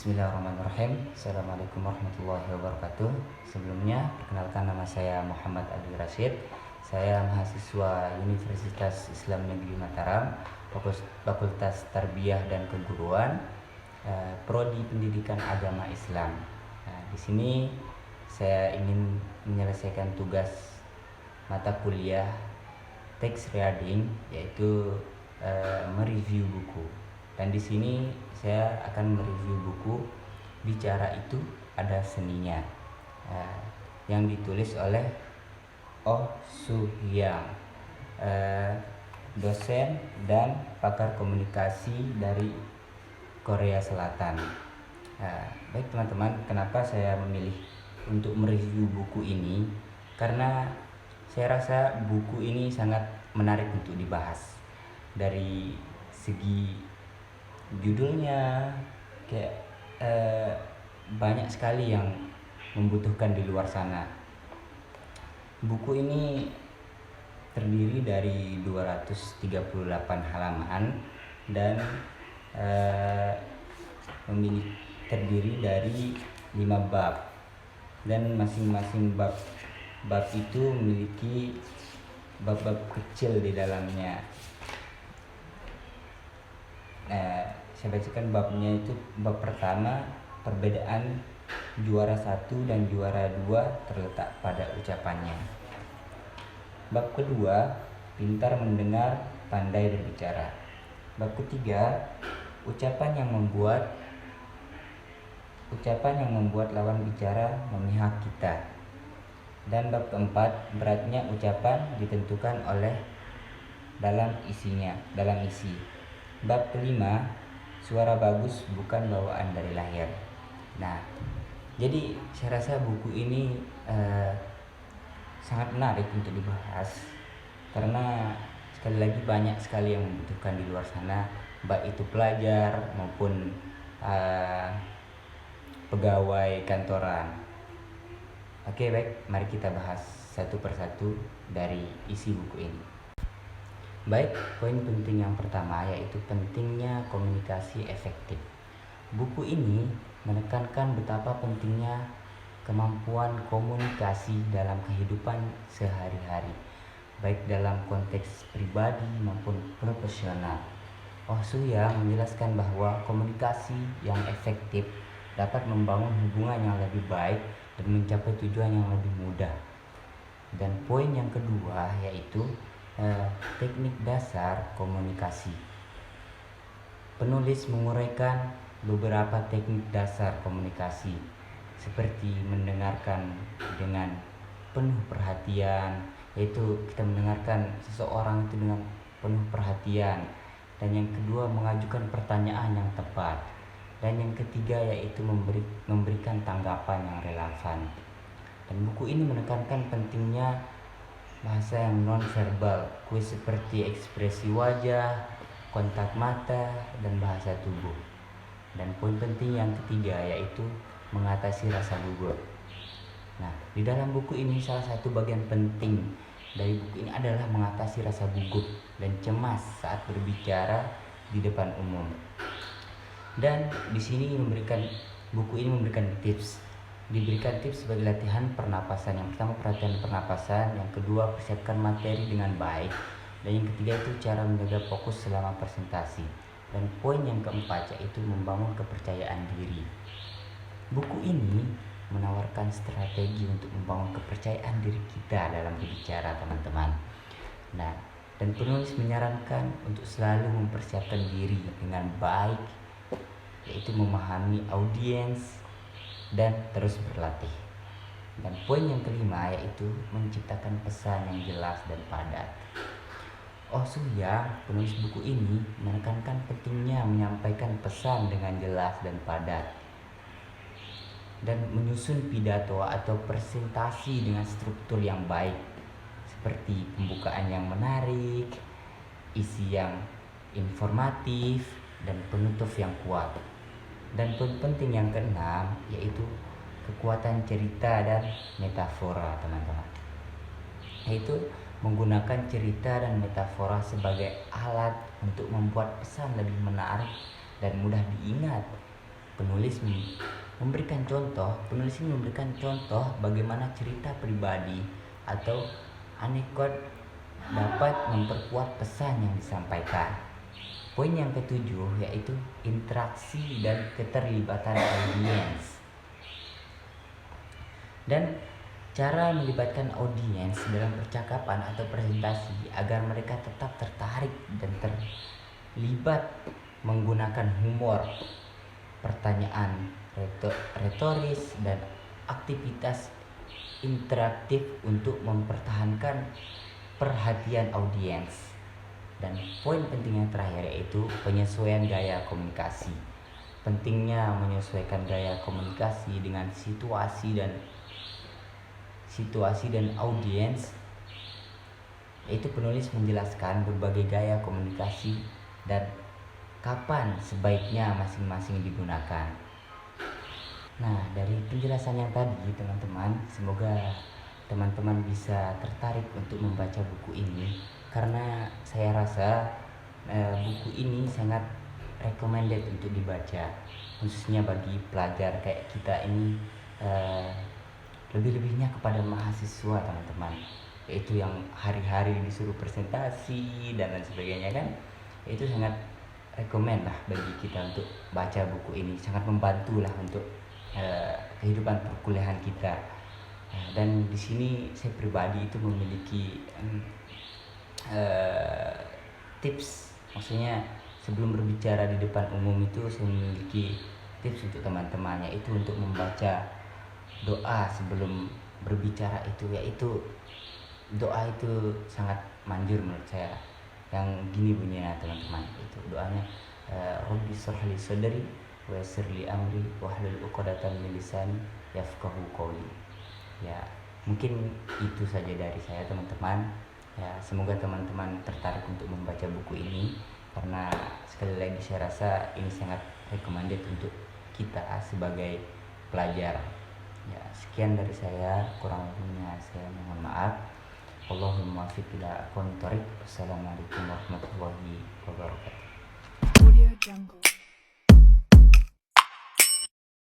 Bismillahirrahmanirrahim. Assalamualaikum warahmatullahi wabarakatuh. Sebelumnya, perkenalkan nama saya Muhammad Adi Rashid. Saya mahasiswa Universitas Islam Negeri Mataram, Fakultas Tarbiyah dan Keguruan, Prodi Pendidikan Agama Islam. Di sini saya ingin menyelesaikan tugas mata kuliah text reading, yaitu mereview buku. Dan di sini saya akan mereview buku Bicara Itu Ada Seninya, yang ditulis oleh Oh Soo Hyang, dosen dan pakar komunikasi dari Korea Selatan. Baik teman-teman, kenapa saya memilih untuk mereview buku ini? Karena saya rasa buku ini sangat menarik untuk dibahas. Dari segi judulnya, kayak banyak sekali yang membutuhkan di luar sana. Buku ini terdiri dari 238 halaman dan terdiri dari 5 bab, dan masing-masing bab itu memiliki bab-bab kecil di dalamnya. Saya bacakan babnya. Itu bab pertama, perbedaan juara 1 dan juara 2 terletak pada ucapannya. Bab kedua, pintar mendengar, pandai berbicara. Bab ketiga, ucapan yang membuat lawan bicara memihak kita. Dan bab keempat, beratnya ucapan ditentukan oleh dalam isi. Bab kelima, suara bagus bukan bawaan dari lahir. Jadi saya rasa buku ini sangat menarik untuk dibahas, karena sekali lagi banyak sekali yang membutuhkan di luar sana, baik itu pelajar maupun pegawai kantoran. Oke, baik, mari kita bahas satu persatu dari isi buku ini. Baik, poin penting yang pertama yaitu pentingnya komunikasi efektif. Buku ini menekankan betapa pentingnya kemampuan komunikasi dalam kehidupan sehari-hari, baik dalam konteks pribadi maupun profesional. Oh Soo Hyang menjelaskan bahwa komunikasi yang efektif dapat membangun hubungan yang lebih baik dan mencapai tujuan yang lebih mudah. Dan poin yang kedua yaitu teknik dasar komunikasi. Penulis menguraikan beberapa teknik dasar komunikasi, seperti mendengarkan dengan penuh perhatian, yaitu kita mendengarkan seseorang itu dengan penuh perhatian. Dan yang kedua, mengajukan pertanyaan yang tepat. Dan yang ketiga yaitu memberikan tanggapan yang relevan. Dan buku ini menekankan pentingnya bahasa yang non-verbal, kuis seperti ekspresi wajah, kontak mata, dan bahasa tubuh. Dan poin penting yang ketiga yaitu mengatasi rasa gugup. Di dalam buku ini salah satu bagian penting dari buku ini adalah mengatasi rasa gugup dan cemas saat berbicara di depan umum. Dan di sini buku ini memberikan tips. Diberikan tips sebagai latihan pernapasan. Yang pertama, perhatian pernapasan. Yang kedua, persiapkan materi dengan baik. Dan yang ketiga itu cara menjaga fokus selama presentasi. Dan poin yang keempat yaitu membangun kepercayaan diri. Buku ini menawarkan strategi untuk membangun kepercayaan diri kita dalam berbicara, teman-teman. Dan penulis menyarankan untuk selalu mempersiapkan diri dengan baik, yaitu memahami audiens dan terus berlatih. Dan poin yang kelima yaitu menciptakan pesan yang jelas dan padat. Oh Soo Hyang, penulis buku ini, menekankan pentingnya menyampaikan pesan dengan jelas dan padat, dan menyusun pidato atau presentasi dengan struktur yang baik, seperti pembukaan yang menarik, isi yang informatif, dan penutup yang kuat. Dan poin penting yang keenam yaitu kekuatan cerita dan metafora, teman-teman. Yaitu menggunakan cerita dan metafora sebagai alat untuk membuat pesan lebih menarik dan mudah diingat. penulis ini memberikan contoh bagaimana cerita pribadi atau anekdot dapat memperkuat pesan yang disampaikan. Poin yang ketujuh yaitu interaksi dan keterlibatan audiens. Dan cara melibatkan audiens dalam percakapan atau presentasi agar mereka tetap tertarik dan terlibat menggunakan humor, pertanyaan retoris, dan aktivitas interaktif untuk mempertahankan perhatian audiens. Dan poin penting yang terakhir yaitu penyesuaian gaya komunikasi. Pentingnya menyesuaikan gaya komunikasi dengan situasi dan audiens, yaitu penulis menjelaskan berbagai gaya komunikasi dan kapan sebaiknya masing-masing digunakan. Nah, dari penjelasan yang tadi teman-teman, semoga teman-teman bisa tertarik untuk membaca buku ini, karena saya rasa buku ini sangat recommended untuk dibaca, khususnya bagi pelajar kayak kita ini, lebih-lebihnya kepada mahasiswa teman-teman, yaitu yang hari-hari disuruh presentasi dan lain sebagainya kan. Itu sangat rekomend lah bagi kita untuk baca buku ini, sangat membantu lah untuk kehidupan perkuliahan kita. Dan di sini saya pribadi itu memiliki tips, maksudnya sebelum berbicara di depan umum itu saya memiliki tips untuk teman-teman, yaitu untuk membaca doa sebelum berbicara itu, yaitu doa itu sangat manjur menurut saya. Yang gini bunyinya teman-teman, itu doanya Rabbi shrah li sadri wa yassir li amri wahlul 'uqdatam min lisani yafqahu qawli. Ya, mungkin itu saja dari saya teman-teman. Ya, semoga teman-teman tertarik untuk membaca buku ini, karena sekali lagi saya rasa ini sangat recommended untuk kita sebagai pelajar. Ya, sekian dari saya, kurang lebihnya saya mohon maaf. Allahumma muwaffiq ila aqwamit thoriq. Wassalamualaikum warahmatullahi wabarakatuh. Audio Jungle.